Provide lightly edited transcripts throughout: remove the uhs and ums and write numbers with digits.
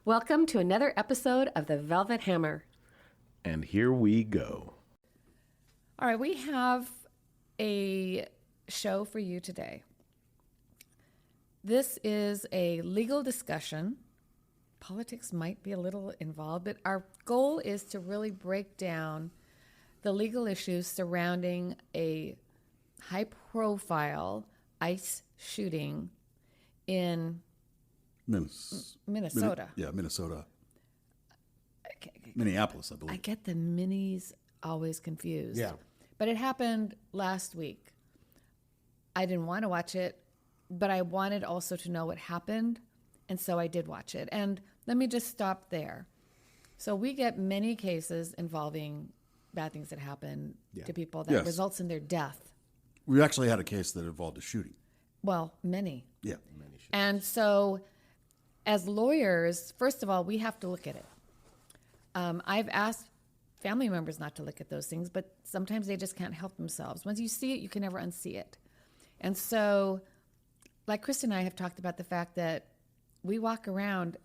Welcome to another episode of The Velvet Hammer. And here we go. All right, we have a show for you today. This is a legal discussion. Politics might be a little involved, but our goal is to really break down the legal issues surrounding a high-profile ICE shooting in Minnesota. Minnesota. Minneapolis, I believe. I get the minis always confused. Yeah. But it happened last week. I didn't want to watch it, but I wanted also to know what happened, and so I did watch it. And let me just stop there. So we get many cases involving bad things that happen to people that results in their death. We actually had a case that involved a shooting. Well, many. Yeah. And so as lawyers, first of all, we have to look at it. I've asked family members not to look at those things, but sometimes they just can't help themselves. Once you see it, you can never unsee it. And so, like Kristen and I have talked about the fact that we walk around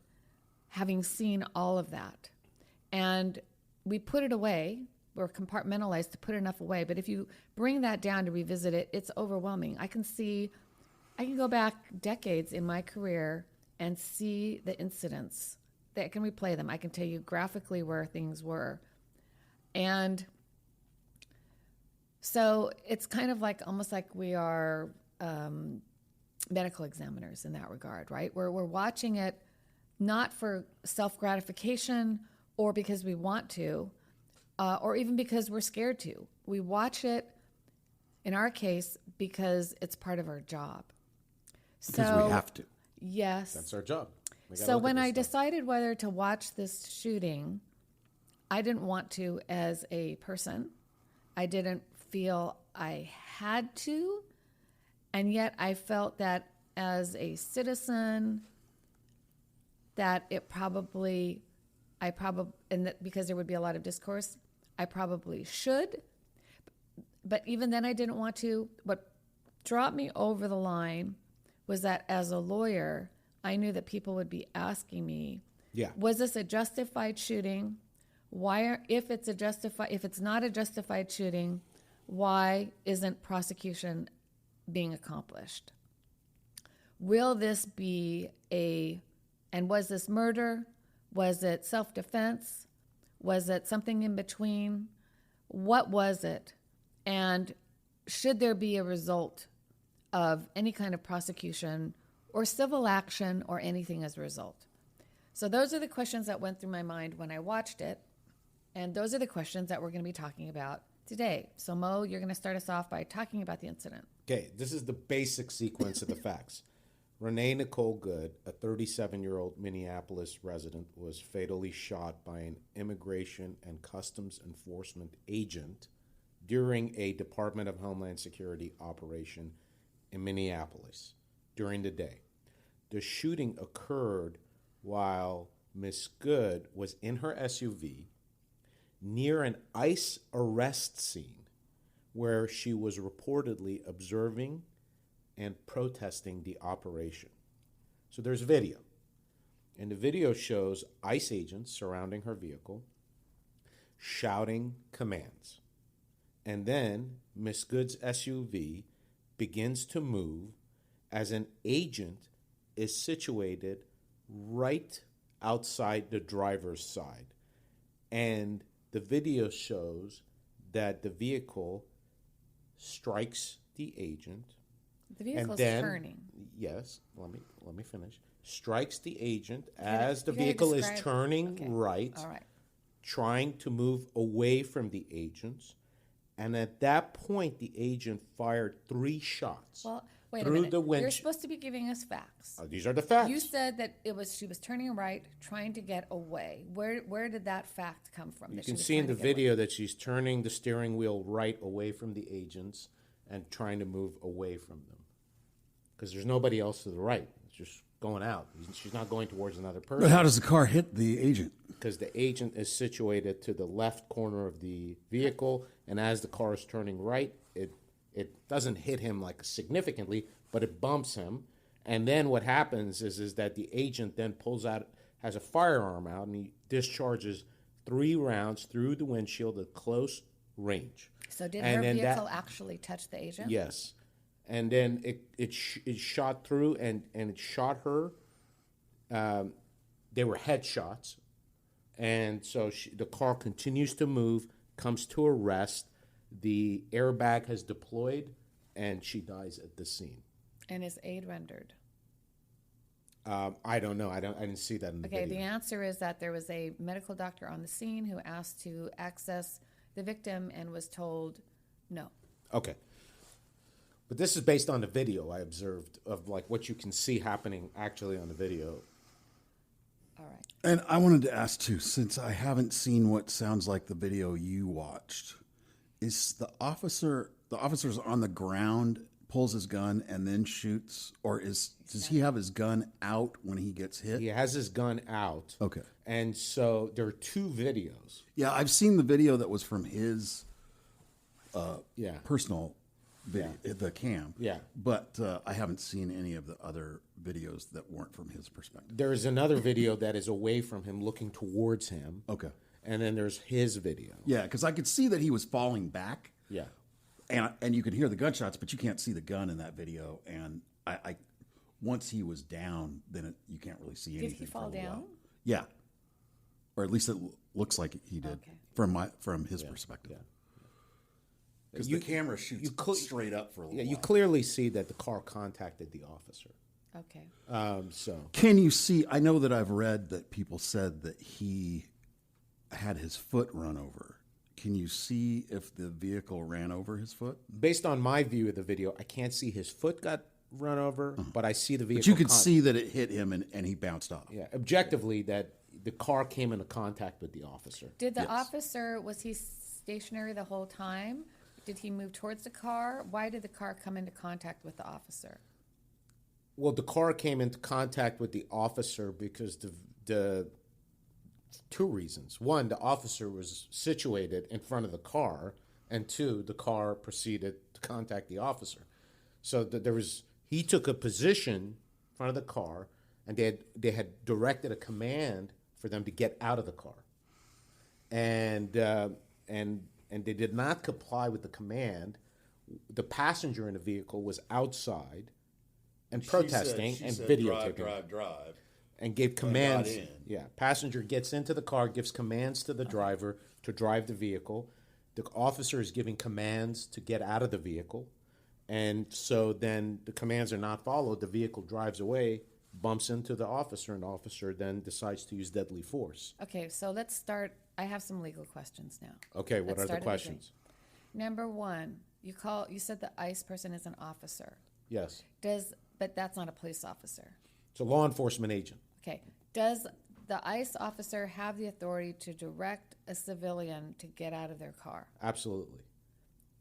having seen all of that. And we put it away. We're compartmentalized to put enough away. But if you bring that down to revisit it, it's overwhelming. I can go back decades in my career and see the incidents. I can replay them. I can tell you graphically where things were. And so it's kind of like almost like we are medical examiners in that regard, right? We're watching it not for self-gratification or because we want to, or even because we're scared to. We watch it, in our case, because it's part of our job. Because we have to. Yes. That's our job. So when I decided whether to watch this shooting, I didn't want to as a person. I didn't feel I had to. And yet I felt that as a citizen, that because there would be a lot of discourse, I probably should. But even then I didn't want to. What dropped me over the line was that as a lawyer, I knew that people would be asking me, was this a justified shooting? If it's not a justified shooting, why isn't prosecution being accomplished? Will this be and was this murder? Was it self-defense? Was it something in between? What was it? And should there be a result of any kind of prosecution or civil action or anything as a result? So those are the questions that went through my mind when I watched it. And those are the questions that we're going to be talking about today. So Mo, you're going to start us off by talking about the incident. Okay, this is the basic sequence of the facts. Renee Nicole Good, a 37-year-old Minneapolis resident, was fatally shot by an Immigration and Customs Enforcement agent during a Department of Homeland Security operation in Minneapolis during the day. The shooting occurred while Miss Good was in her SUV near an ICE arrest scene where she was reportedly observing and protesting the operation. So there's video. And the video shows ICE agents surrounding her vehicle, shouting commands. And then Miss Good's SUV begins to move as an agent is situated right outside the driver's side. And the video shows that the vehicle strikes the agent. The vehicle's turning. Yes, let me finish. Strikes the agent as the vehicle is turning right, All right, trying to move away from the agents. And at that point, the agent fired 3 shots. Well, wait through a minute. the windshield. You're supposed to be giving us facts. These are the facts. You said that she was turning right, trying to get away. Where did that fact come from? You can see in the video that she's turning the steering wheel right away from the agents and trying to move away from them. Because there's nobody else to the right. It's just going out. She's not going towards another person. But how does the car hit the agent? Because the agent is situated to the left corner of the vehicle, and as the car is turning right, it doesn't hit him like significantly, but it bumps him. And then what happens is that the agent then pulls out has a firearm out, and he discharges 3 rounds through the windshield at close range. So did her vehicle actually touch the agent? Yes. And then it shot through, and it shot her. They were headshots. And so the car continues to move, comes to a rest. The airbag has deployed, and she dies at the scene. And is aid rendered? I don't know. I didn't see that in the video. Okay, the answer is that there was a medical doctor on the scene who asked to access the victim and was told no. Okay. But this is based on the video I observed of like what you can see happening actually on the video. All right. And I wanted to ask too, since I haven't seen what sounds like the video you watched, is the officer's on the ground, pulls his gun and then shoots, or does he have his gun out when he gets hit? He has his gun out. Okay. And so there are 2 videos. Yeah, I've seen the video that was from his personal video, the cam. Yeah. But I haven't seen any of the other videos that weren't from his perspective. There's another video that is away from him looking towards him. Okay. And then there's his video. Yeah, because I could see that he was falling back. Yeah. And you could hear the gunshots, but you can't see the gun in that video. And I once he was down, then you can't really see anything. Did he fall for a down? while. Yeah, or at least it looks like he did from his perspective. Because the camera shoots straight up for a little while. You clearly see that the car contacted the officer. Okay. So can you see? I know that I've read that people said that he had his foot run over. Can you see if the vehicle ran over his foot? based on my view of the video, I can't see his foot got run over, but I see the vehicle. But you could see that it hit him and he bounced off. Yeah, objectively, that the car came into contact with the officer. Did the officer, was he stationary the whole time? Did he move towards the car? Why did the car come into contact with the officer? Well, the car came into contact with the officer because the 2 reasons. 1, the officer was situated in front of the car, and 2, the car proceeded to contact the officer. So he took a position in front of the car, and they had directed a command for them to get out of the car, and they did not comply with the command. The passenger in the vehicle was outside and protesting and videotaping. Drive. And gave commands. Yeah, passenger gets into the car, gives commands to the driver to drive the vehicle. The officer is giving commands to get out of the vehicle. And so then the commands are not followed. The vehicle drives away, bumps into the officer, and the officer then decides to use deadly force. Okay, so let's start. I have some legal questions now. Okay, what are the questions? Number 1, you said the ICE person is an officer. Yes. But that's not a police officer. It's a law enforcement agent. Okay. Does the ICE officer have the authority to direct a civilian to get out of their car? Absolutely.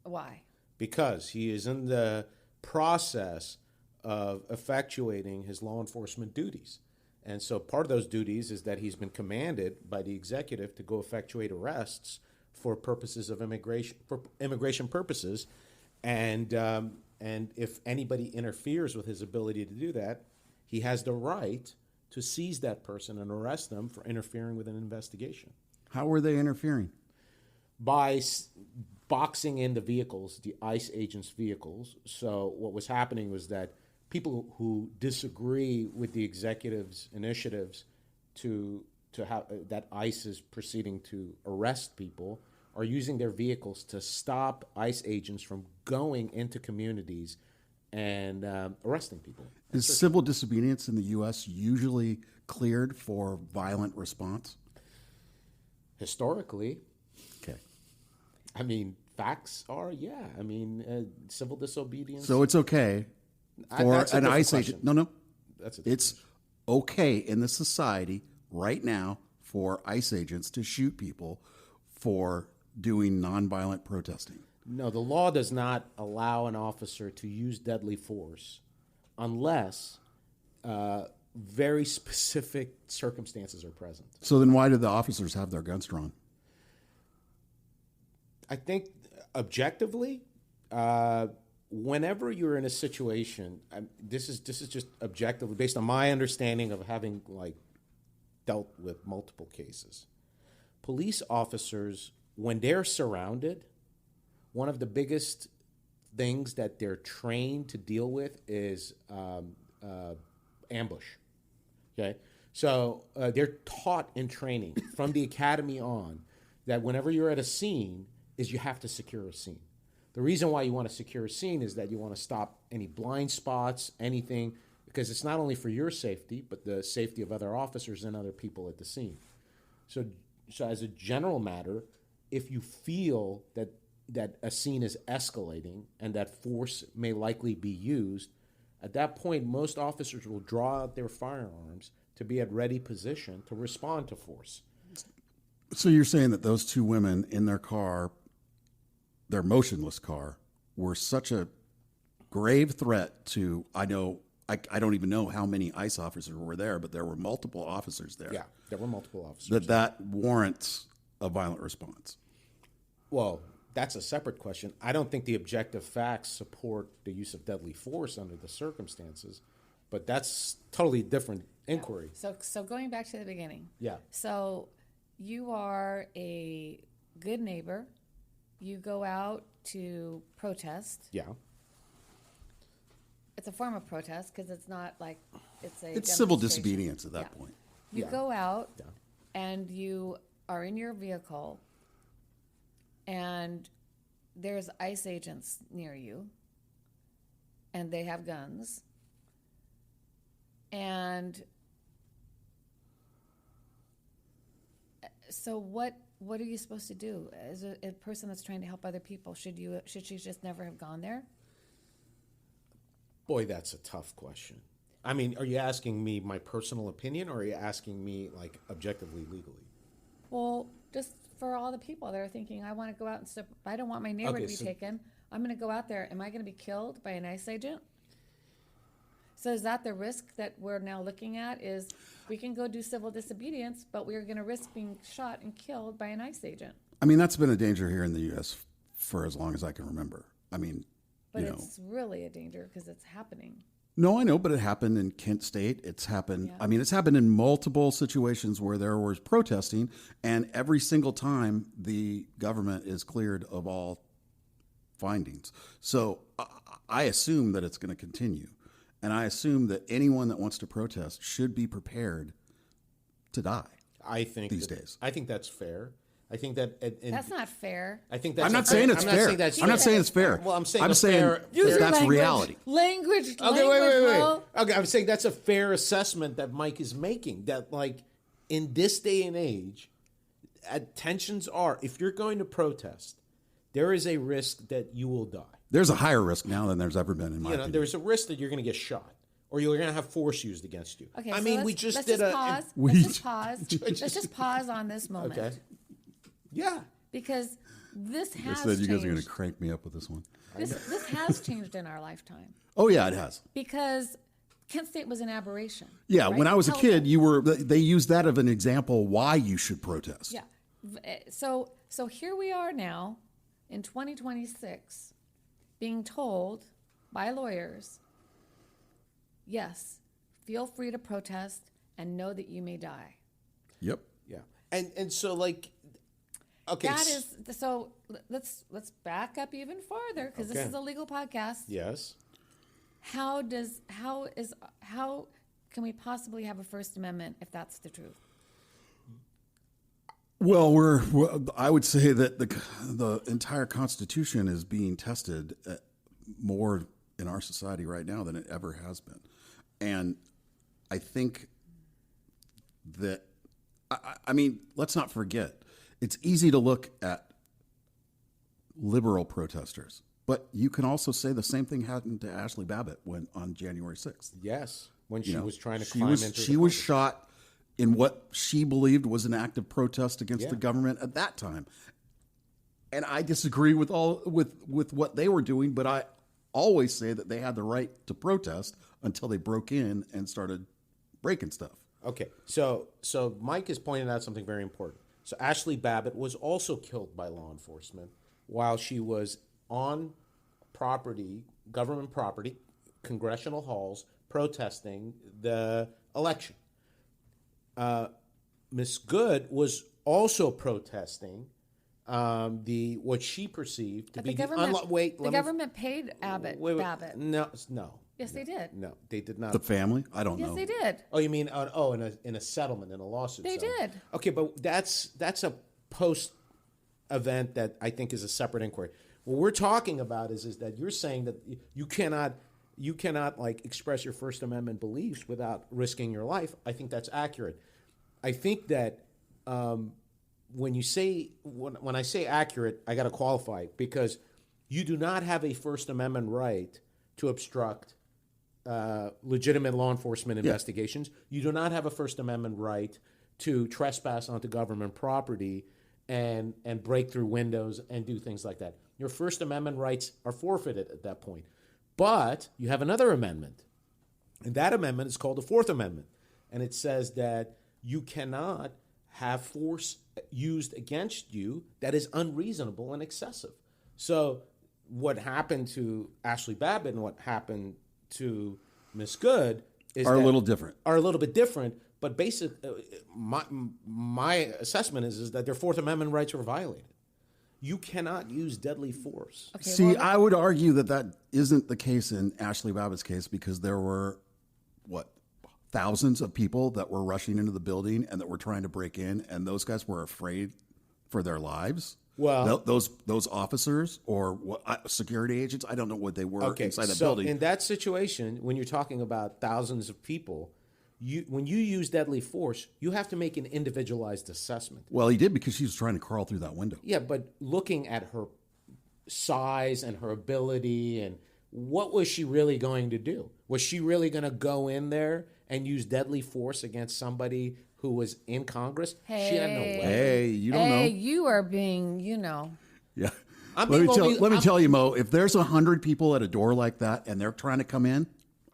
Why? Because he is in the process of effectuating his law enforcement duties. And so part of those duties is that he's been commanded by the executive to go effectuate arrests for purposes of immigration purposes. And if anybody interferes with his ability to do that, he has the right to seize that person and arrest them for interfering with an investigation. How were they interfering? By boxing in the vehicles, the ICE agents' vehicles. So what was happening was that people who disagree with the executive's initiatives to have that ICE is proceeding to arrest people are using their vehicles to stop ICE agents from going into communities and arresting people. Is civil disobedience in the U.S. usually cleared for violent response? Historically, Okay. I mean, facts are, yeah. I mean, civil disobedience. So it's okay for That's a an different ICE question. agent. No. That's a different It's okay in the society right now for ICE agents to shoot people for doing nonviolent protesting. No, the law does not allow an officer to use deadly force unless very specific circumstances are present. So then why do the officers have their guns drawn? I think objectively, whenever you're in a situation, this is just objectively based on my understanding of having dealt with multiple cases. Police officers, when they're surrounded, one of the biggest things that they're trained to deal with is ambush. Okay, so they're taught in training from the academy on that whenever you're at a scene, is you have to secure a scene. The reason why you want to secure a scene is that you want to stop any blind spots, anything, because it's not only for your safety, but the safety of other officers and other people at the scene. So as a general matter, if you feel that a scene is escalating and that force may likely be used, at that point, most officers will draw out their firearms to be at ready position to respond to force. So you're saying that those two women in their car, their motionless car, were such a grave threat to, I don't even know how many ICE officers were there, but there were multiple officers there. Yeah, there were multiple officers. That warrants a violent response. Well, that's a separate question. I don't think the objective facts support the use of deadly force under the circumstances, but that's totally different inquiry. So going back to the beginning. Yeah. So you are a good neighbor. You go out to protest. Yeah. It's a form of protest because it's not like It's civil demonstration. disobedience at that point. You Yeah. go out Yeah. and you are in your vehicle and there's ICE agents near you and they have guns. And so what are you supposed to do as a person that's trying to help other people? Should she just never have gone there? Boy, that's a tough question. I mean, are you asking me my personal opinion, or are you asking me, like, objectively, legally? Well, just for all the people that are thinking, I want to go out and stuff. I don't want my neighbor Okay, to be so- taken. I'm going to go out there. Am I going to be killed by an ICE agent? So is that the risk that we're now looking at? Is we can go do civil disobedience, but we're going to risk being shot and killed by an ICE agent. I mean, that's been a danger here in the U.S. for as long as I can remember. I mean, But you know. it's really a danger because it's happening. No, I know, but it happened in Kent State. It's happened. Yeah. I mean, it's happened in multiple situations where there was protesting, and every single time the government is cleared of all findings. So I assume that it's going to continue, and I assume that anyone that wants to protest should be prepared to die. I think These days. I think that's fair. I think that That's not fair. I think that's I'm not fair. saying it's I'm not fair. saying that's I'm not fair. saying it's fair. Well, I'm saying I'm a saying fair- that's language. reality. Language. Okay, wait. Will. Okay, I'm saying that's a fair assessment that Mike is making. That, like, in this day and age, tensions are, if you're going to protest, there is a risk that you will die. There's a higher risk now than there's ever been in my opinion. There's a risk that you're going to get shot, or you're going to have force used against you. Okay, I so mean, let's, we just let's did just a. pause. We- Let's just pause. Let's just pause on this moment. Okay. Yeah. Because this I has said you guys are going changed. to crank me up with this one. This has changed in our lifetime Oh yeah, it has. because Kent State was an aberration. Yeah, right? when I was a Tell- kid, they used that as an example why you should protest. Yeah. So here we are now in 2026 being told by lawyers, yes, feel free to protest and know that you may die. Yep. Yeah. And so, like, okay. That is so let's back up even farther because this Okay. is a legal podcast. Yes. How can we possibly have a First Amendment if that's the truth? Well, I would say that the entire Constitution is being tested more in our society right now than it ever has been, and I think that I mean, let's not forget, it's easy to look at liberal protesters, but you can also say the same thing happened to Ashley Babbitt on January 6th. Yes. When she You know, was trying to she climb was, into she the was Congress. shot in what she believed was an act of protest against Yeah. the government at that time. And I disagree with what they were doing, but I always say that they had the right to protest until they broke in and started breaking stuff. Okay, so Mike is pointing out something very important. So Ashley Babbitt was also killed by law enforcement while she was on property, government property, congressional halls, protesting the election. Miss Good was also protesting what she perceived to But be the government, the government paid Babbitt. No. Yes, they did. No, they did not. The family? I don't know. Yes, they did. Oh, you mean in a settlement, in a lawsuit? They settlement. did. Okay, but that's a post event that I think is a separate inquiry. What we're talking about is that you're saying that you cannot like express your First Amendment beliefs without risking your life. I think that's accurate. I think that when I say accurate, I got to qualify because you do not have a First Amendment right to obstruct legitimate law enforcement investigations. You do not have a First Amendment right to trespass onto government property and break through windows and do things like that. Your First Amendment rights are forfeited at that point. But you have another amendment, and that amendment is called the Fourth Amendment, and it says that you cannot have force used against you that is unreasonable and excessive. So what happened to Ashley Babbitt and what happened to Miss Good are a little different. Are a little bit different, but my assessment is that their Fourth Amendment rights were violated. You cannot use deadly force. Okay, See, I would argue that isn't the case in Ashley Babbitt's case because there were, thousands of people that were rushing into the building and that were trying to break in, and those guys were afraid for their lives. Well, those officers or security agents, I don't know what they were inside the building. In that situation, when you're talking about thousands of people, when you use deadly force, you have to make an individualized assessment. Well, he did because she was trying to crawl through that window. Yeah, but looking at her size and her ability and what was she really going to do? Was she really going to go in there and use deadly force against somebody who was in Congress? Hey, she had no way. Hey, you don't know. Hey, you are being, Yeah. I'm Let being me tell you, Mo, if there's 100 people at a door like that and they're trying to come in,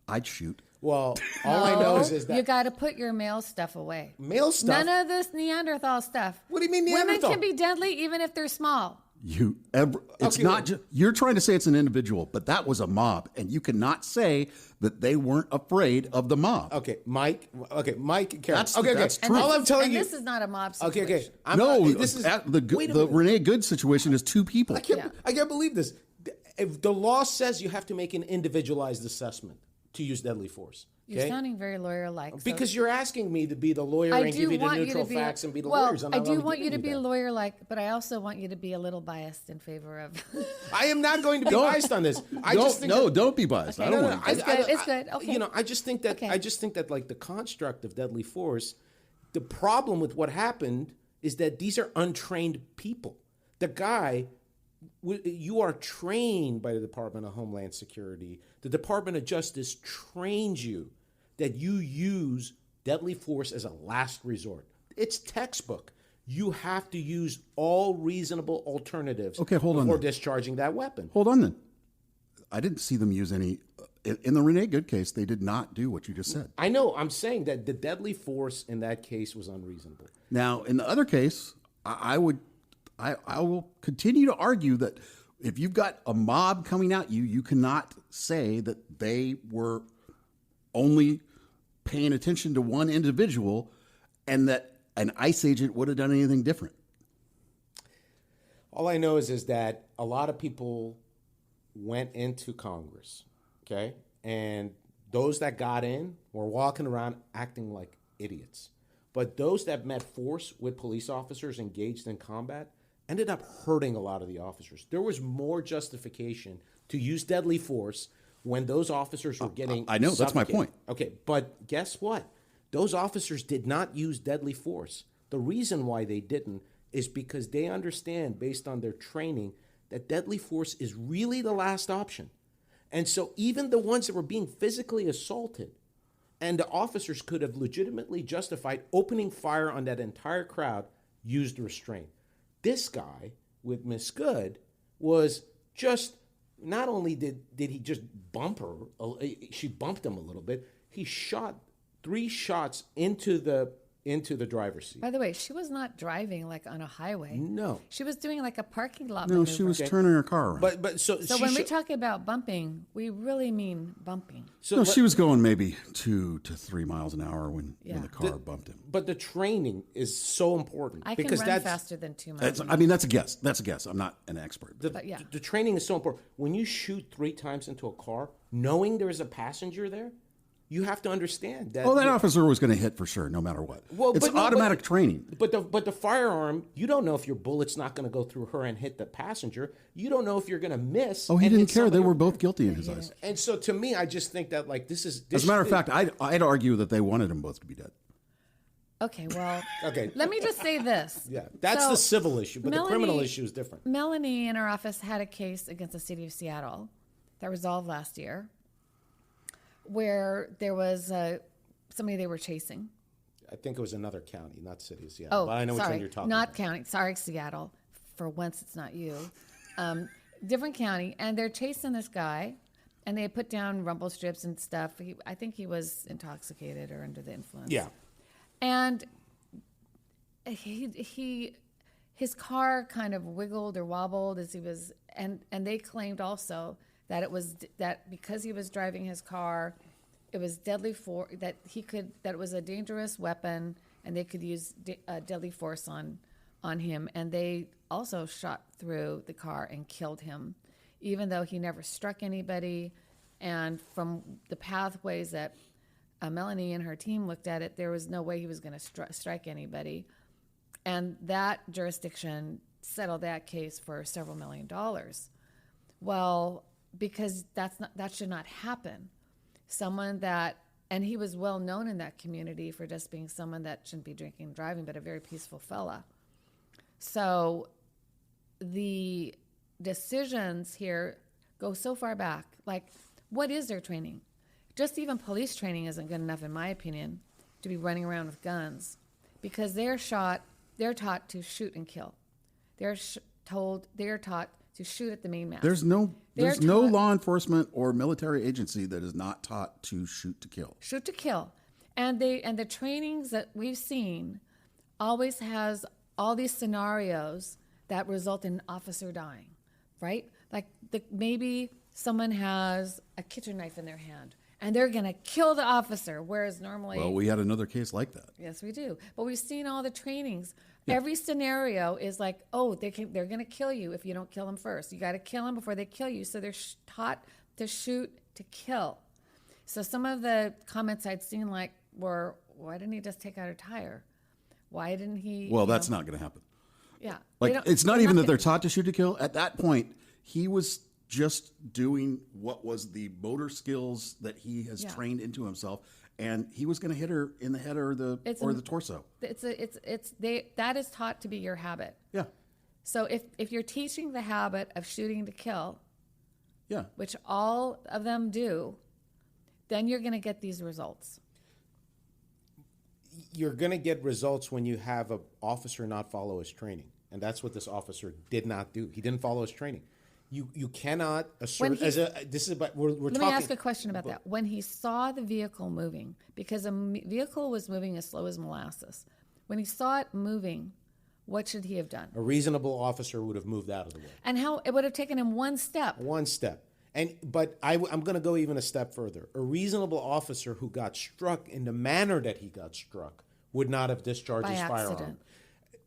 I'd shoot. Well, all I know is that you got to put your male stuff away. male stuff. None of this Neanderthal stuff. What do you mean Neanderthal? Women can be deadly even if they're small. It's not just, you're trying to say it's an individual, but that was a mob, and you cannot say that they weren't afraid of the mob. Okay, Mike. Karen. That's And All I'm telling you. this is not a mob situation. Okay. The Renee Good situation is two people. I can't believe this. If the law says you have to make an individualized assessment to use deadly force. Okay? You're sounding very lawyer-like. Because you're asking me to be the lawyer and give you the neutral facts and be the lawyers. I do want you to be lawyer-like, but I also want you to be a little biased in favor of. I am not going to be biased on this. Don't be biased. Okay. I don't want you. It's good. Okay. I just think that like the construct of deadly force, the problem with what happened is that these are untrained people. The guy. You are trained by the Department of Homeland Security. The Department of Justice trains you that you use deadly force as a last resort. It's textbook. You have to use all reasonable alternatives before discharging that weapon. Hold on then. I didn't see them use any. In the Renee Good case, they did not do what you just said. I know. I'm saying that the deadly force in that case was unreasonable. Now, in the other case, I will continue to argue that if you've got a mob coming at you, you cannot say that they were only paying attention to one individual and that an ICE agent would have done anything different. All I know is that a lot of people went into Congress, okay? And those that got in were walking around acting like idiots. But those that met force with police officers engaged in combat ended up hurting a lot of the officers. There was more justification to use deadly force when those officers were getting I know, that's my point. Okay, but guess what? Those officers did not use deadly force. The reason why they didn't is because they understand, based on their training, that deadly force is really the last option. And so even the ones that were being physically assaulted, and the officers could have legitimately justified opening fire on that entire crowd, used restraint. This guy with Miss Good was just, not only did he just bump her, she bumped him a little bit, he shot 3 shots into the into the driver's seat. By the way, she was not driving like on a highway. No. She was doing like a parking lot No, maneuver. she was turning her car around. But so when we talk about bumping, we really mean bumping. no, she was going maybe 2 to 3 miles an hour when the car bumped him. But the training is so important. I because can run faster than 2 miles. That's a guess. That's a guess. I'm not an expert. The training is so important. When you shoot 3 times into a car, knowing there's a passenger there, you have to understand that. Oh, that officer was going to hit for sure, no matter what. It's automatic training. But the firearm, you don't know if your bullet's not going to go through her and hit the passenger. You don't know if you're going to miss. Oh, he didn't care. They were both guilty in his eyes. And so, to me, I just think that this is. As a matter of fact, I'd argue that they wanted them both to be dead. Okay, well, okay. Let me just say this. Yeah, that's the civil issue, but the criminal issue is different. Melanie in our office had a case against the city of Seattle that resolved last year, where there was somebody they were chasing. I think it was another county, not city of Seattle. Oh, but I know sorry, which one you're talking not about. county. Sorry, Seattle. For once, it's not you. Different county, and they're chasing this guy, and they had put down rumble strips and stuff. I think he was intoxicated or under the influence. Yeah. And his car kind of wiggled or wobbled as he was, and they claimed also that it was that because he was driving his car, it was deadly that it was a dangerous weapon, and they could use deadly force on him, and they also shot through the car and killed him, even though he never struck anybody. And from the pathways that Melanie and her team looked at it, there was no way he was going to strike anybody. And that jurisdiction settled that case for several $1 million. Well, because that should not happen. And he was well known in that community for just being someone that shouldn't be drinking and driving, but a very peaceful fella. So the decisions here go so far back. Like, what is their training? Just even police training isn't good enough, in my opinion, to be running around with guns, because they're taught to shoot and kill. They're taught to shoot at the main mass. There's no law enforcement or military agency that is not taught to shoot to kill. Shoot to kill. And the trainings that we've seen always has all these scenarios that result in an officer dying, right? Like maybe someone has a kitchen knife in their hand and they're going to kill the officer, whereas normally... Well, we had another case like that. Yes, we do. But we've seen all the trainings. Yeah. Every scenario is like, they're going to kill you if you don't kill them first. You got to kill them before they kill you. So they're taught to shoot to kill. So some of the comments I'd seen were, why didn't he just take out a tire? Why didn't he... Well, that's not going to happen. Yeah. It's not even that they're taught to shoot to kill. At that point, he was just doing what was the motor skills that he has trained into himself, and he was going to hit her in the head or the torso. That is taught to be your habit. Yeah. So if you're teaching the habit of shooting to kill, which all of them do, then you're going to get these results. You're going to get results when you have an officer not follow his training, and that's what this officer did not do. He didn't follow his training. You cannot assert we're Let me ask a question about that. When he saw the vehicle moving, because a vehicle was moving as slow as molasses, when he saw it moving, what should he have done? A reasonable officer would have moved out of the way. And how it would have taken him one step. But I'm going to go even a step further. A reasonable officer who got struck in the manner that he got struck would not have discharged his firearm,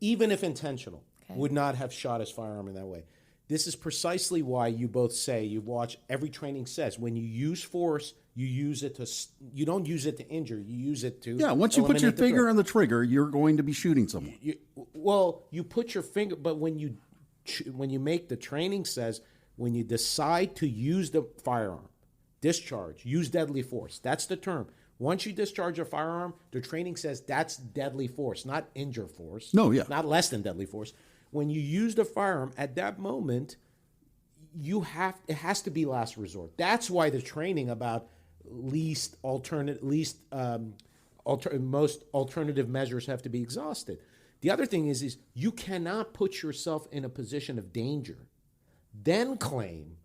even if intentional. Would not have shot his firearm in that way. This is precisely why you both say, you watch, every training says, when you use force, you don't use it to injure, you use it to once you put your finger on the trigger, you're going to be shooting someone. You put your finger, but when you make the training says, when you decide to use the firearm, discharge, use deadly force, that's the term. Once you discharge a firearm, the training says that's deadly force, not injure force. Not less than deadly force. When you use the firearm, at that moment, it has to be last resort. That's why the training about most alternative measures have to be exhausted. The other thing is you cannot put yourself in a position of danger, then claim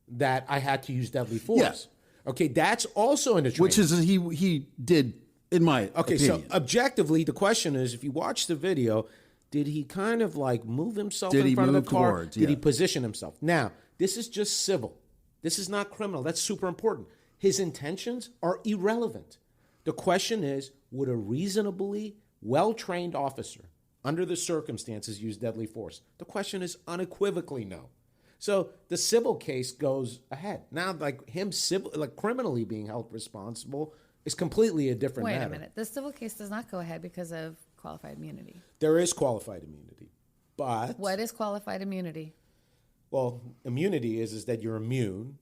that I had to use deadly force. Yes. Okay, that's also in the training. Which is he did In my Okay, opinion. so objectively, the question is, if you watch the video, did he kind of like move himself Did in he front of the move car? towards? Did he Yeah. position himself? Now, this is just civil. This is not criminal. That's super important. His intentions are irrelevant. The question is, would a reasonably well-trained officer, under the circumstances, use deadly force? The question is unequivocally no. So the civil case goes ahead. Now, like him criminally being held responsible is completely a different Wait matter. a minute. The civil case does not go ahead because of qualified immunity. There is qualified immunity, but What is qualified immunity? well, immunity is that you're immune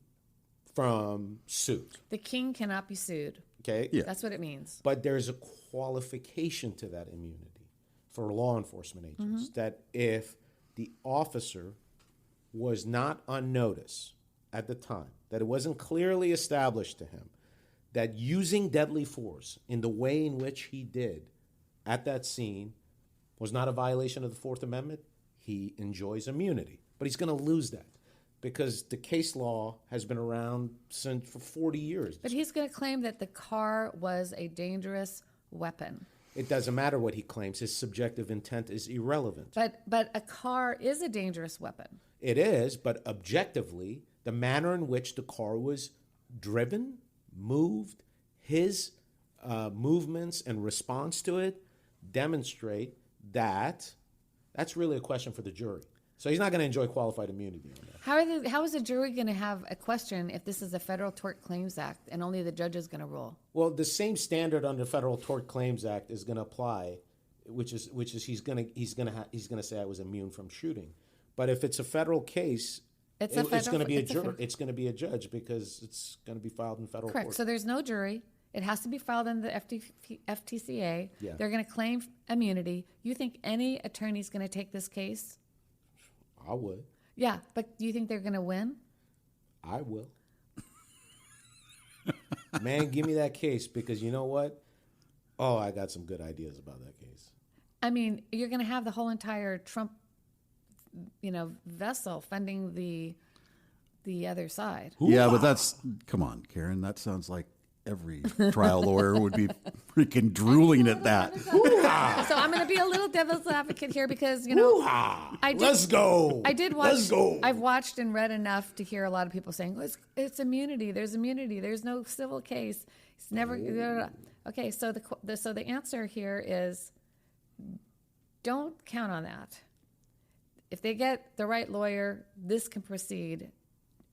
from suit. The king cannot be sued. Okay. Yeah. That's what it means. But there's a qualification to that immunity for law enforcement agents that if the officer was not on notice at the time, that it wasn't clearly established to him that using deadly force in the way in which he did at that scene was not a violation of the Fourth Amendment, he enjoys immunity. But he's going to lose that because the case law has been around for 40 years. But he's going to claim that the car was a dangerous weapon. It doesn't matter what he claims. His subjective intent is irrelevant. But a car is a dangerous weapon. It is, but objectively, the manner in which the car was driven, moved, his movements and response to it demonstrate that that's really a question for the jury. So he's not going to enjoy qualified immunity on that. How is a jury going to have a question if this is a Federal Tort Claims Act and only the judge is going to rule? Well, the same standard under Federal Tort Claims Act is going to apply, which is he's going to say I was immune from shooting. But if it's a federal case, it's going to be it's going to be a judge because it's going to be filed in federal Correct. court. So there's no jury. It has to be filed in the FTCA. Yeah. They're going to claim immunity. You think any attorney is going to take this case? I would. Yeah, but do you think they're going to win? I will. Man, give me that case because you know what? Oh, I got some good ideas about that case. I mean, you're going to have the whole entire Trump, vessel funding the other side. Yeah, but come on, Karen. That sounds like every trial lawyer would be freaking drooling at that. So I'm going to be a little devil's advocate here because, Let's go. I did watch. Let's go. I've watched and read enough to hear a lot of people saying, it's immunity. There's immunity. There's no civil case. It's never. Okay, so the answer here is don't count on that. If they get the right lawyer, this can proceed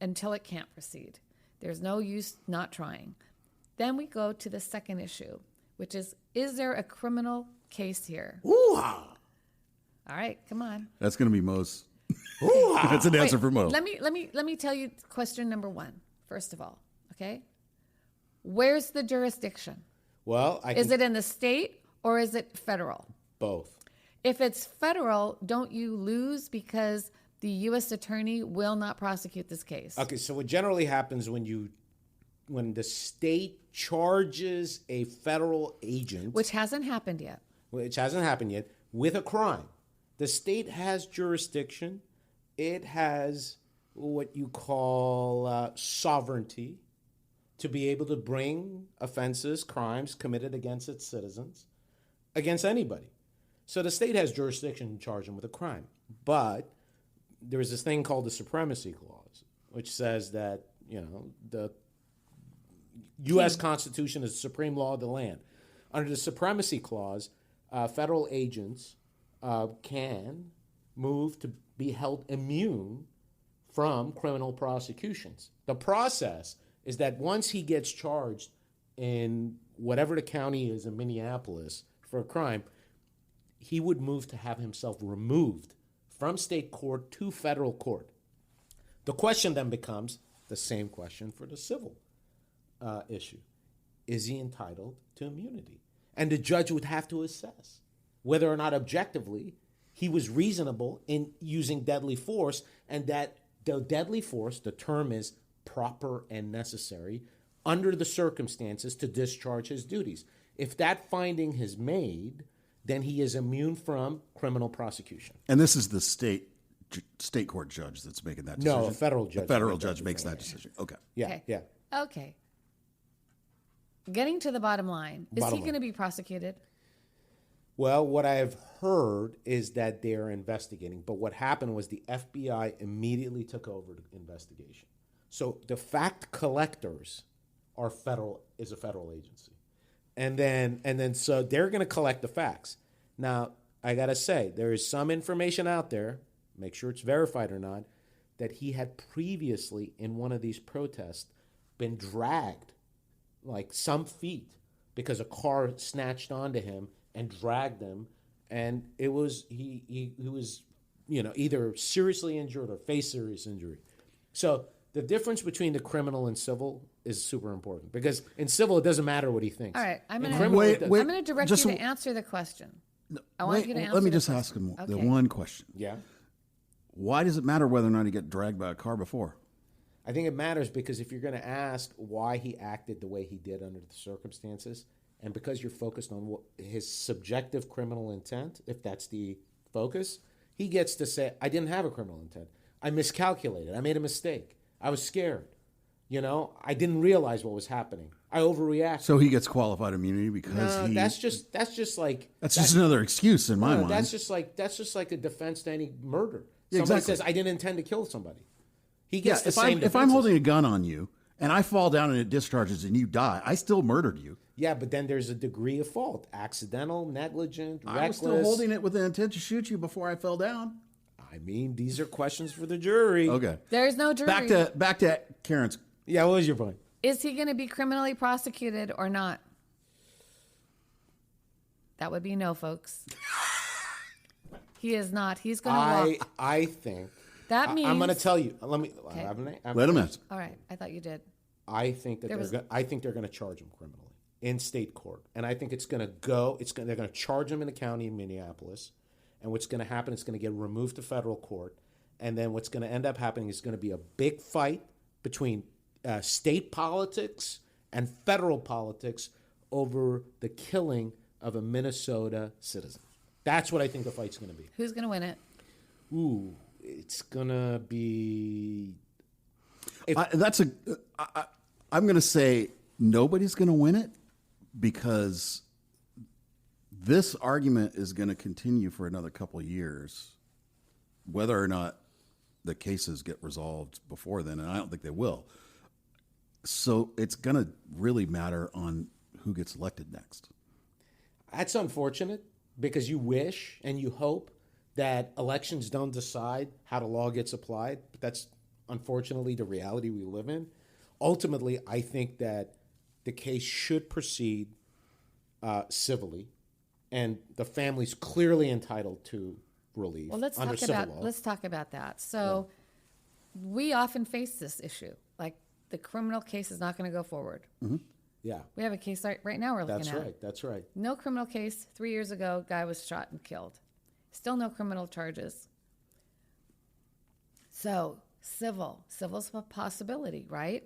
until it can't proceed. There's no use not trying. Then we go to the second issue, which is there a criminal case here? Ooh-ha. All right, come on. That's going to be Mo's. That's an answer for Mo. Let me tell you question number one, first of all, okay? Where's the jurisdiction? Well, Is it in the state or is it federal? both. If it's federal, don't you lose because the U.S. attorney will not prosecute this case? Okay, so what generally happens when the state charges a federal agent, Which hasn't happened yet. which hasn't happened yet, with a crime, the state has jurisdiction. It has what you call sovereignty to be able to bring offenses, crimes committed against its citizens, against anybody. So the state has jurisdiction to charge them with a crime. But there is this thing called the Supremacy Clause, which says that, the U.S. Constitution is the supreme law of the land. Under the Supremacy Clause, federal agents can move to be held immune from criminal prosecutions. The process is that once he gets charged in whatever the county is in Minneapolis for a crime, he would move to have himself removed from state court to federal court. The question then becomes the same question for the civil issue. Is he entitled to immunity? And the judge would have to assess whether or not objectively he was reasonable in using deadly force, and that the deadly force, the term is proper and necessary, under the circumstances to discharge his duties. If that finding is made, then he is immune from criminal prosecution. And this is the state court judge that's making that decision? No, a federal judge. A federal judge makes that decision. Okay. Yeah, Okay. yeah. Okay. getting to the bottom line, is Bottom he line. going to be prosecuted? Well, what I've heard is that they're investigating, but what happened was the FBI immediately took over the investigation. So the fact collectors is a federal agency. And then so they're going to collect the facts. Now, I got to say, there is some information out there, make sure it's verified or not, that he had previously in one of these protests been dragged like some feet because a car snatched onto him and dragged him, and it was he was either seriously injured or faced serious injury. So the difference between the criminal and civil is super important, because in civil it doesn't matter what he thinks. All right, I'm In going criminal, it does. to direct you to answer the question. I want you to answer Let me the just question. ask him the Okay. one question. Yeah. Why does it matter whether or not he got dragged by a car before? I think it matters because if you're going to ask why he acted the way he did under the circumstances, and because you're focused on his subjective criminal intent, if that's the focus, he gets to say, I didn't have a criminal intent. I miscalculated. I made a mistake. I was scared. I didn't realize what was happening. I overreacted. So he gets qualified immunity because No, he. that's just like That's just another excuse in my mind. That's just like a defense to any murder. Yeah, Somebody exactly. says I didn't intend to kill somebody. He gets the if same. if I'm defenses. holding a gun on you and I fall down and it discharges and you die, I still murdered you. Yeah, but then there's a degree of fault: accidental, negligent, reckless. I was still holding it with the intent to shoot you before I fell down. I mean, these are questions for the jury. Okay. There's no jury. Back to Karen's. Yeah, what was your point? Is he going to be criminally prosecuted or not? That would be no, folks. He is not. He's going to walk. I think That means I'm going to tell you. Let me. Okay. Let him answer. All right, I thought you did. I think that I think they're going to charge him criminally in state court, and I think it's going to go. They're going to charge him in the county in Minneapolis, and what's going to happen? It's going to get removed to federal court, and then what's going to end up happening is going to be a big fight between state politics and federal politics over the killing of a Minnesota citizen. That's what I think the fight's going to be. Who's going to win it? Ooh, it's going to be. I'm going to say nobody's going to win it because this argument is going to continue for another couple of years, whether or not the cases get resolved before then, and I don't think they will. So it's going to really matter on who gets elected next. That's unfortunate because you wish and you hope that elections don't decide how the law gets applied, but that's unfortunately the reality we live in. Ultimately, I think that the case should proceed civilly, and the family's clearly entitled to relief Well, let's under talk civil about law. let's talk about that. So, we often face this issue, like the criminal case is not going to go forward. Yeah, We have a case right now we're looking that's at. right. That's right. No criminal case. 3 years ago, guy was shot and killed. Still no criminal charges. So civil's a possibility, right?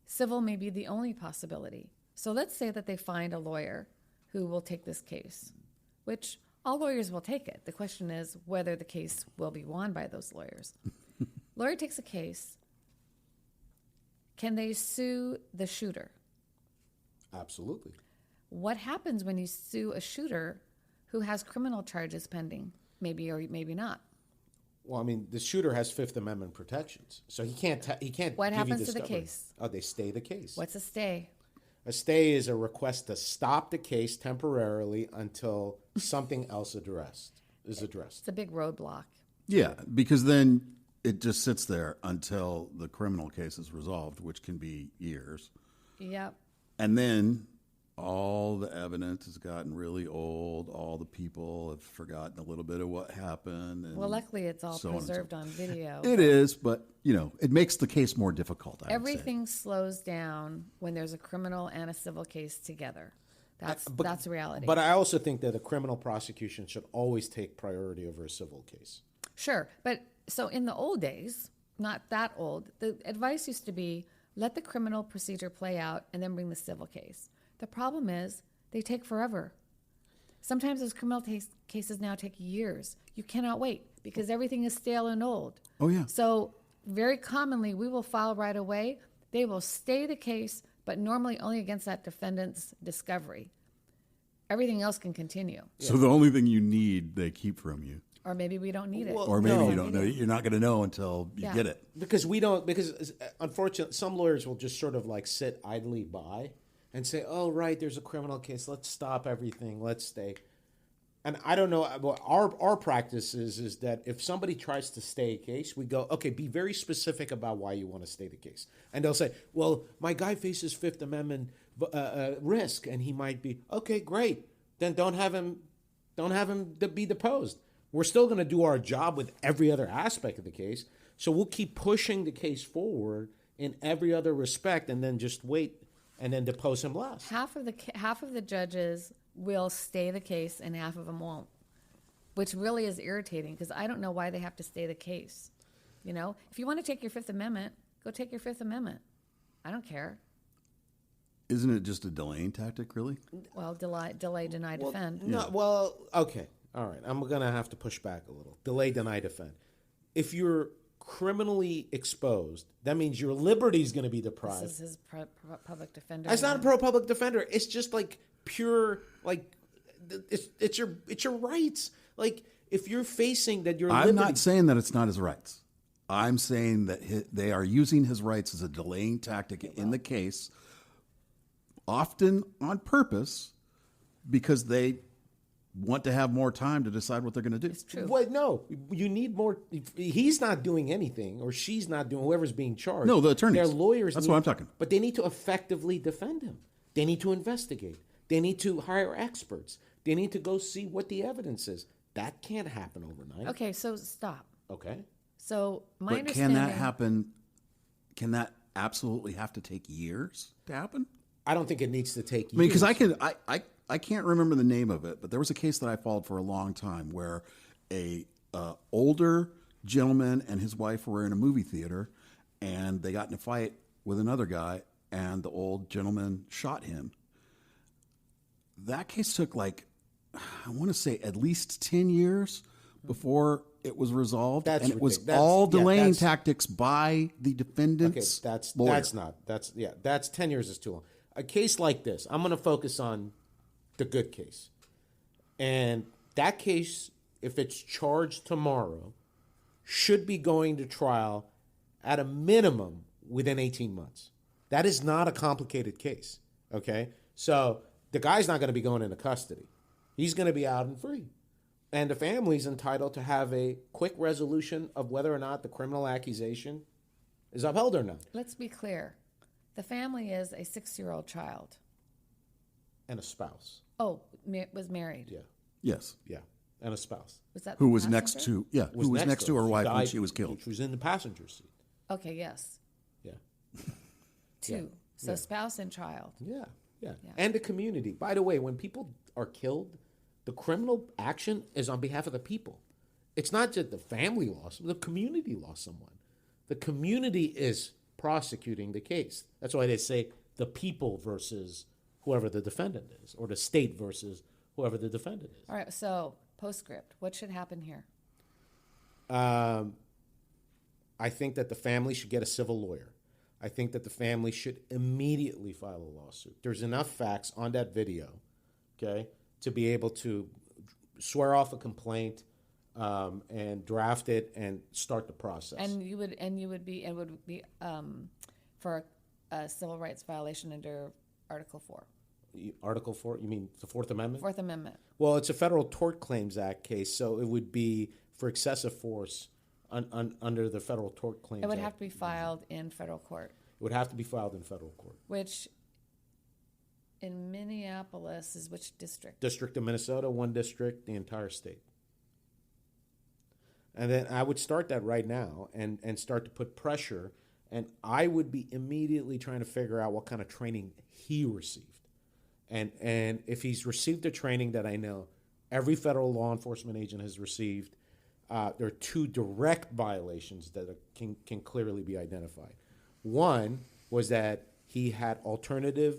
Civil may be the only possibility. So let's say that they find a lawyer who will take this case, which all lawyers will take it. The question is whether the case will be won by those lawyers. Lawyer takes a case. Can they sue the shooter? Absolutely. What happens when you sue a shooter who has criminal charges pending? Maybe or maybe not. Well, I mean, the shooter has Fifth Amendment protections, so he can't. He can't. What give happens you to the discovery. case? Oh, they stay the case. What's a stay? A stay is a request to stop the case temporarily until something else is addressed. It's a big roadblock. Yeah, because then it just sits there until the criminal case is resolved, which can be years. Yep. And then all the evidence has gotten really old. All the people have forgotten a little bit of what happened. And Well, luckily it's all so on and so preserved on video. It is, but it makes the case more difficult. I would say. Everything slows down when there's a criminal and a civil case together. That's the reality. But I also think that a criminal prosecution should always take priority over a civil case. Sure. But so in the old days, not that old, the advice used to be let the criminal procedure play out and then bring the civil case. The problem is they take forever. Sometimes those criminal cases now take years. You cannot wait because everything is stale and old. Oh, yeah. So very commonly we will file right away. They will stay the case but normally only against that defendant's discovery. Everything else can continue. So the only thing you need, they keep from you. Or maybe we don't need it. Or maybe No. you don't know. You're not going to know until you Yeah. get it. Because unfortunately, some lawyers will just sort of like sit idly by and say, oh, right, there's a criminal case. Let's stop everything. Let's stay. And I don't know. Well, our practice is that if somebody tries to stay a case, we go, okay, be very specific about why you want to stay the case. And they'll say, well, my guy faces Fifth Amendment risk, and he might be, okay, great. Then don't have him be deposed. We're still going to do our job with every other aspect of the case. So we'll keep pushing the case forward in every other respect, and then just wait and then depose him last. Half of the judges will stay the case and half of them won't, which really is irritating because I don't know why they have to stay the case. You know, if you want to take your Fifth Amendment, go take your Fifth Amendment. I don't care. Isn't it just a delaying tactic, really? Well, delay, deny, defend. No, well, okay. All right. I'm going to have to push back a little. Delay, deny, defend. If you're criminally exposed, that means your liberty is going to be deprived. This is his public defender. It's not a pro-public defender. It's just like pure, like, it's your rights. Like, if you're facing that your I'm liberty... not saying that it's not his rights. I'm saying that they are using his rights as a delaying tactic in the case, often on purpose, because they want to have more time to decide what they're going to do. It's true. Well, no, you need more. He's not doing anything, or she's not doing. Whoever's being charged. No, the attorneys. Their lawyers. That's what I'm talking. But they need to effectively defend him. They need to investigate. They need to hire experts. They need to go see what the evidence is. That can't happen overnight. Okay, so stop. Okay. So my But understanding. can that happen? Can that absolutely have to take years to happen? I don't think it needs to take years. I mean, because I can't remember the name of it, but there was a case that I followed for a long time where a older gentleman and his wife were in a movie theater, and they got in a fight with another guy, and the old gentleman shot him. That case took I want to say at least 10 years before it was resolved, That's and it was ridiculous. all That's- yeah, delaying that's- tactics by the defendant's lawyer. That's 10 years is too long. A case like this, I'm going to focus on the good case. And that case, if it's charged tomorrow, should be going to trial at a minimum within 18 months. That is not a complicated case, okay? So the guy's not going to be going into custody. He's going to be out and free. And the family's entitled to have a quick resolution of whether or not the criminal accusation is upheld or not. Let's be clear. The family is a 6-year-old child. And a spouse. Oh, was married. Yeah. Yes. Yeah. And a spouse. Was that Who the was next passenger? to who was next to her She wife when died- she was killed. She was in the passenger seat. Okay, yes. Yeah. 2. So spouse and child. Yeah. Yeah. Yeah. And the community. By the way, when people are killed, the criminal action is on behalf of the people. It's not just the family lost, the community lost someone. The community is prosecuting the case. That's why they say the people versus whoever the defendant is, or the state versus whoever the defendant is. All right, so postscript. What should happen here? I think that the family should get a civil lawyer. I think that the family should immediately file a lawsuit. There's enough facts on that video, okay, to be able to swear off a complaint and draft it and start the process. And it would be for a civil rights violation under Article 4. Article 4, you mean the Fourth Amendment? Fourth Amendment. Well, it's a Federal Tort Claims Act case, so it would be for excessive force under the Federal Tort Claims Act. It would have to be filed in federal court, It would have to be filed in federal court. which in Minneapolis is which district? District of Minnesota, one district, the entire state. And then I would start that right now and start to put pressure, and I would be immediately trying to figure out what kind of training he received. And if he's received the training that I know every federal law enforcement agent has received, there are 2 direct violations that can clearly be identified. One was that he had alternative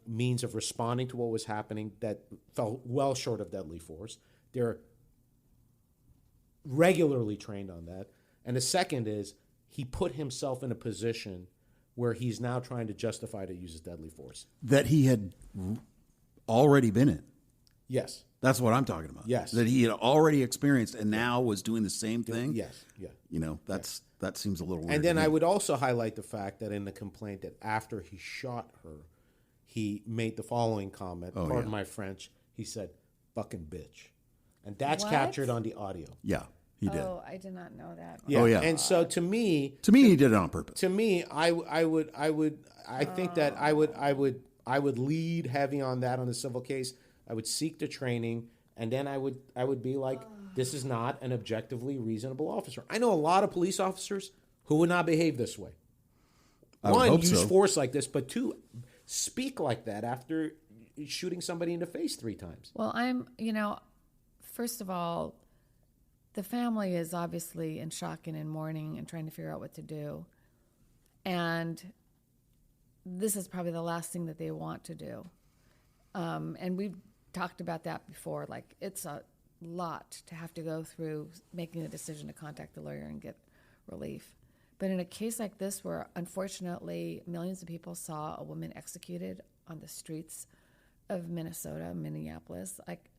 means of responding to what was happening that fell well short of deadly force. They're regularly trained on that. And the second is he put himself in a position where he's now trying to justify to use deadly force. That he had already been in. Yes. That's what I'm talking about. Yes. That he had already experienced and now was doing the same thing. Yes. Yeah. You know, that seems a little weird. And then to me. I would also highlight the fact that in the complaint that after he shot her, he made the following comment, pardon my French, he said, fucking bitch. And that's What? captured on the audio. Yeah, he did. Oh, I did not know that. Oh, yeah. And so to me, he did it on purpose. to me, I think that I would lead heavy on that on the civil case. I would seek the training, and then I would be like, this is not an objectively reasonable officer. I know a lot of police officers who would not behave this way. I would One, hope use so. force like this, but two, speak like that after shooting somebody in the face 3 times. Well, first of all, the family is obviously in shock and in mourning and trying to figure out what to do. And this is probably the last thing that they want to do. And we've talked about that before. Like, it's a lot to have to go through making the decision to contact the lawyer and get relief. But in a case like this, where unfortunately millions of people saw a woman executed on the streets of Minnesota, Minneapolis, like,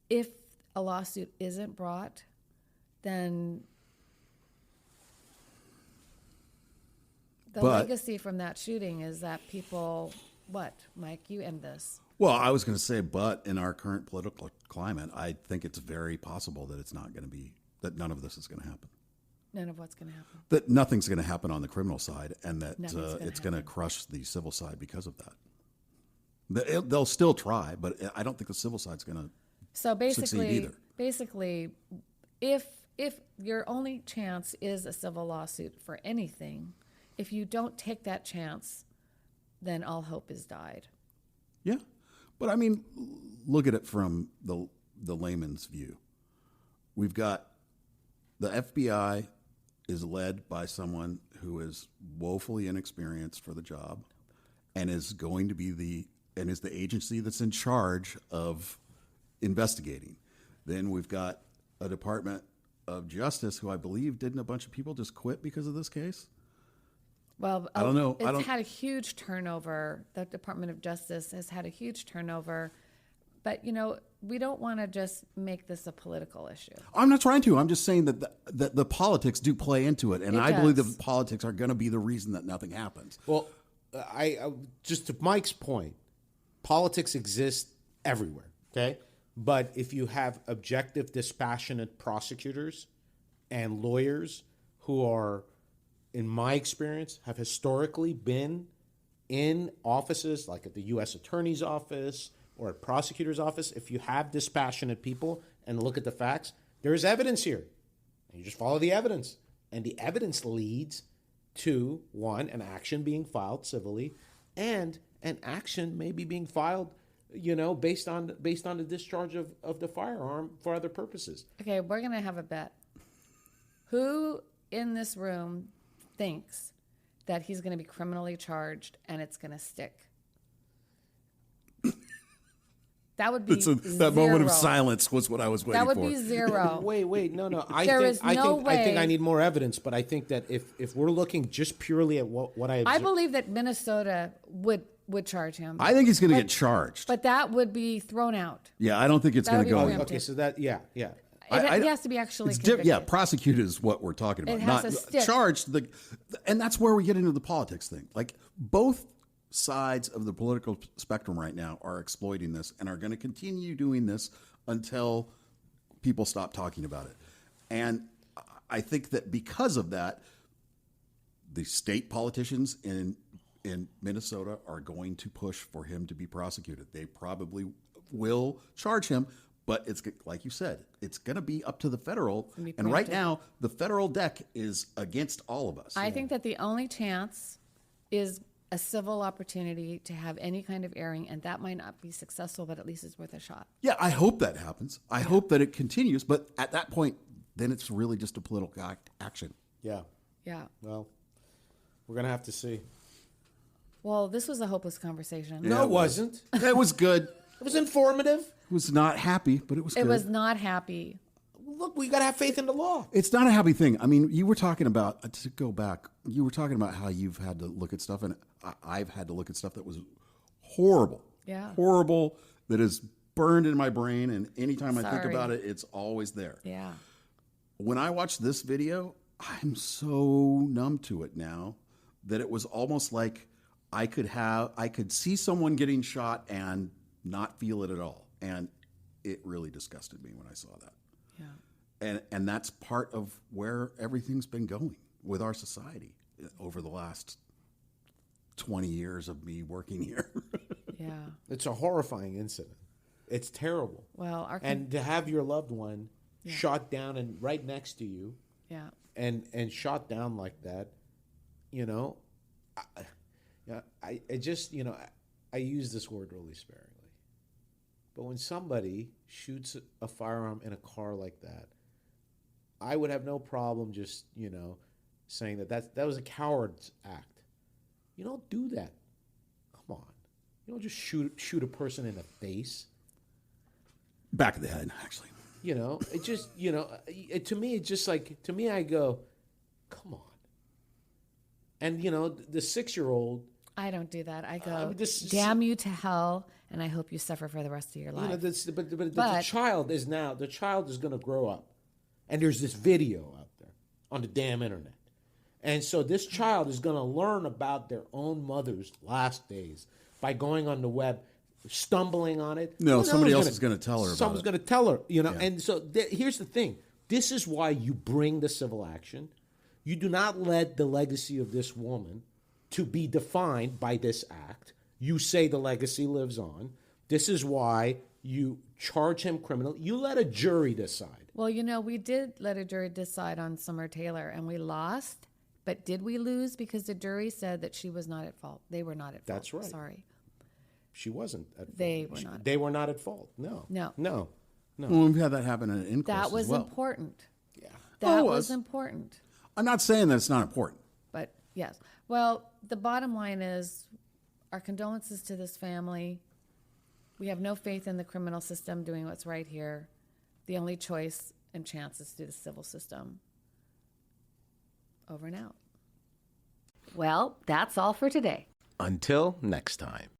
if a lawsuit isn't brought, then the legacy from that shooting is that people, what, Mike, you end this. Well, I was going to say, but in our current political climate, I think it's very possible that it's not going to be, that none of this is going to happen. None of what's going to happen. That nothing's going to happen on the criminal side, and that it's going to happen. crush the civil side because of that. They'll still try, but I don't think the civil side's going to So succeed basically, if your only chance is a civil lawsuit for anything, if you don't take that chance, then all hope is died. Yeah, but I mean, look at it from the layman's view. We've got the FBI is led by someone who is woefully inexperienced for the job, and is going to be the agency that's in charge of investigating. Then we've got a Department of Justice who I believe didn't a bunch of people just quit because of this case? Well, I don't know. It's had a huge turnover. The Department of Justice has had a huge turnover. But, we don't want to just make this a political issue. I'm not trying to. I'm just saying that the politics do play into it. And I believe does. the politics are going to be the reason that nothing happens. Well, I just to Mike's point, politics exists everywhere, okay? But if you have objective, dispassionate prosecutors and lawyers who are, in my experience, have historically been in offices like at the U.S. Attorney's Office or at prosecutor's office, if you have dispassionate people and look at the facts, there is evidence here. And you just follow the evidence. And the evidence leads to, one, an action being filed civilly, and an action maybe being filed, based on the discharge of the firearm for other purposes. Okay, we're going to have a bet. Who in this room thinks that he's going to be criminally charged and it's going to stick? That would be that moment of silence was what I was waiting for. That would be zero. Wait, no. I think I need more evidence, but I think that if we're looking just purely at what I observed, I believe that Minnesota would charge him. I think he's going to get charged. But that would be thrown out. Yeah, I don't think it's going to That would go. be preemptive. okay, so that yeah. It has to be actually convicted. Yeah, prosecuted is what we're talking about. It has Not to stick. charged. And that's where we get into the politics thing. Like, both sides of the political spectrum right now are exploiting this and are going to continue doing this until people stop talking about it. And I think that because of that, the state politicians in Minnesota are going to push for him to be prosecuted. They probably will charge him, but it's like you said, it's going to be up to the federal. And right now, the federal deck is against all of us. I think that the only chance is a civil opportunity to have any kind of airing, and that might not be successful, but at least it's worth a shot. Yeah, I hope that happens. I hope that it continues. But at that point, then it's really just a political action. Yeah. Well, we're gonna have to see. Well, this was a hopeless conversation. No, it wasn't. It was good. It was informative. It was not happy, but it was good. It was not happy. Look, we got to have faith in the law. It's not a happy thing. I mean, you were talking about, to go back, you were talking about how you've had to look at stuff, and I've had to look at stuff that was horrible. Yeah. Horrible, that is burned in my brain, and anytime I think Sorry. about it, it's always there. Yeah. When I watch this video, I'm so numb to it now that it was almost like I could see someone getting shot and not feel it at all. And it really disgusted me when I saw that. Yeah. And that's part of where everything's been going with our society over the last 20 years of me working here. Yeah. It's a horrifying incident. It's terrible. Well, and to have your loved one shot down and right next to you, yeah, and shot down like that, you know, I just, you know, I use this word really sparingly. But when somebody shoots a firearm in a car like that, I would have no problem just, you know, saying that was a coward's act. You don't do that. Come on. You don't just shoot a person in the face. Back of the head, actually. You know, it just, you know, to me, it's just like, to me, I go, come on. And, you know, the 6-year-old. I don't do that. I go, damn you to hell, and I hope you suffer for the rest of your life. You know, but the child is going to grow up. And there's this video out there on the damn internet. And so this child is going to learn about their own mother's last days by going on the web, stumbling on it. No, somebody else is going to tell her about it. Someone's going to tell her, you know. Yeah. And so here's the thing. This is why you bring the civil action. You do not let the legacy of this woman to be defined by this act. You say the legacy lives on. This is why you charge him criminally. You let a jury decide. Well, you know, we did let a jury decide on Summer Taylor, and we lost. But did we lose? Because the jury said that she was not at fault. They were not at fault. That's right. Sorry. She wasn't at fault. They were not. They were not at fault. No. No. Well, we've had that happen in an inquest That was as well. important. Yeah. That it was was. important. I'm not saying that it's not important. But yes. Well, the bottom line is our condolences to this family. We have no faith in the criminal system doing what's right here. The only choice and chance is through the civil system. Over and out. Well, that's all for today. Until next time.